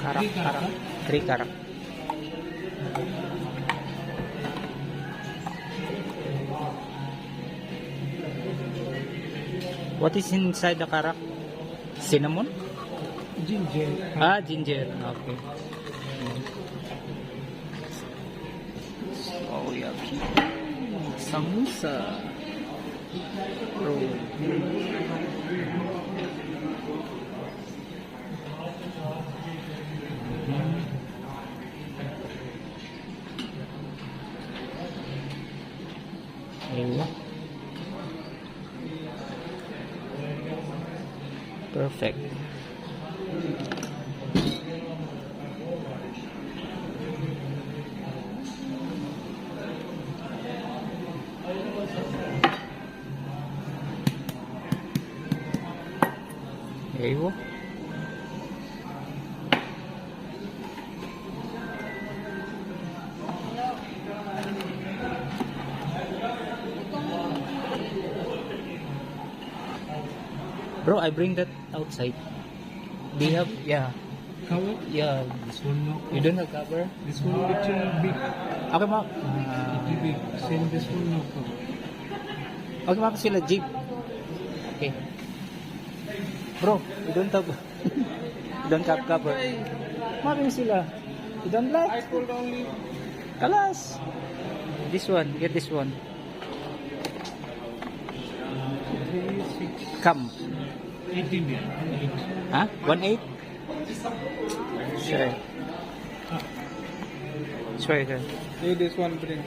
Karak, karak. 3 karak. What is inside the karak? Cinnamon? Ginger. Ah, ginger. Okay. Oh, yucky. Samosa. Roll. Ayun. Perfect. Ayun. Bro, I bring that outside. Do you have? Yeah. Cover? Yeah. This one no. You don't have cover? This one little big. Okay, ma. Little big. Same this one no cover. Okay, ma. Sila jeep. Okay. Bro, you don't have. You don't have cover. Mabing sila. You don't like? I told only Kalas. This one. Get this one. 3, 6, Come. 8 Indian. 8. Huh? 1.8? Sure. Sure. This one bring.